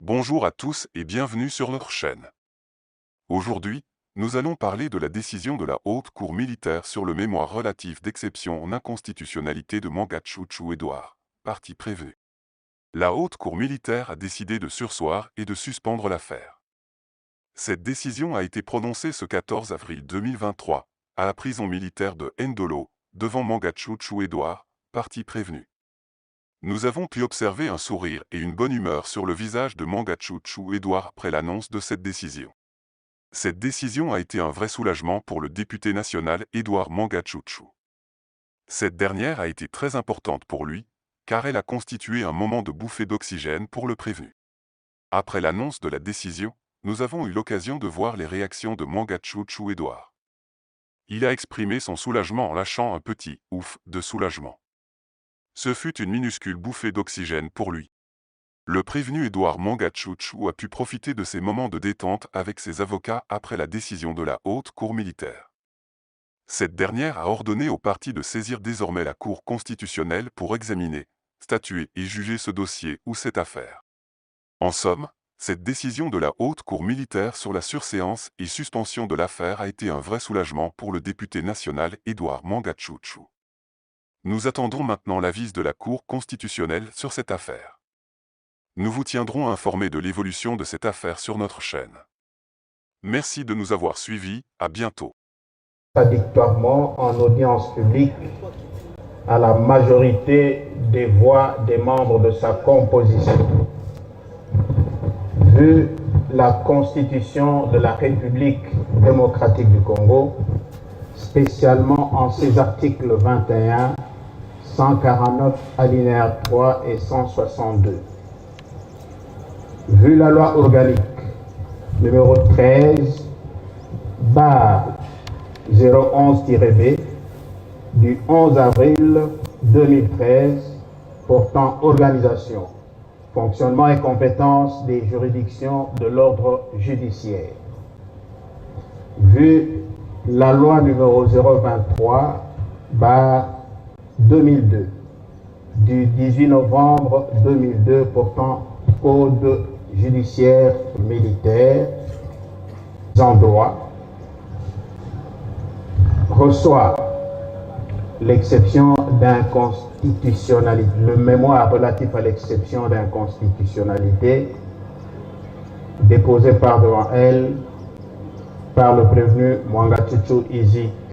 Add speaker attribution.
Speaker 1: Bonjour à tous et bienvenue sur notre chaîne. Aujourd'hui, nous allons parler de la décision de la Haute Cour militaire sur le mémoire relatif d'exception en inconstitutionnalité de Mangachuchu Edouard, partie prévue. La Haute Cour militaire a décidé de surseoir et de suspendre l'affaire. Cette décision a été prononcée ce 14 avril 2023, à la prison militaire de Ndolo, devant Mangachuchu Edouard, partie prévenue. Nous avons pu observer un sourire et une bonne humeur sur le visage de Mangachuchu Edouard après l'annonce de cette décision. Cette décision a été un vrai soulagement pour le député national Edouard Mangachuchu. Cette dernière a été très importante pour lui, car elle a constitué un moment de bouffée d'oxygène pour le prévenu. Après l'annonce de la décision, nous avons eu l'occasion de voir les réactions de Mangachuchu Edouard. Il a exprimé son soulagement en lâchant un petit « ouf » de soulagement. Ce fut une minuscule bouffée d'oxygène pour lui. Le prévenu Edouard Mangachuchu a pu profiter de ces moments de détente avec ses avocats après la décision de la Haute Cour militaire. Cette dernière a ordonné au parti de saisir désormais la Cour constitutionnelle pour examiner, statuer et juger ce dossier ou cette affaire. En somme, cette décision de la Haute Cour militaire sur la surséance et suspension de l'affaire a été un vrai soulagement pour le député national Edouard Mangachuchu. Nous attendons maintenant l'avis de la Cour constitutionnelle sur cette affaire. Nous vous tiendrons informés de l'évolution de cette affaire sur notre chaîne. Merci de nous avoir suivis, à bientôt.
Speaker 2: Contradictoirement en audience publique à la majorité des voix des membres de sa composition. Vu la Constitution de la République démocratique du Congo, spécialement en ses articles 21, 149 alinéa 3 et 162. Vu la loi organique numéro 13 011-B du 11 avril 2013 portant organisation, fonctionnement et compétences des juridictions de l'ordre judiciaire. Vu la loi numéro 023-2002 du 18 novembre 2002 portant code judiciaire militaire en droit, reçoit l'exception d'inconstitutionnalité, le mémoire relatif à l'exception d'inconstitutionnalité déposé par devant elle par le prévenu Mangachuchu Izi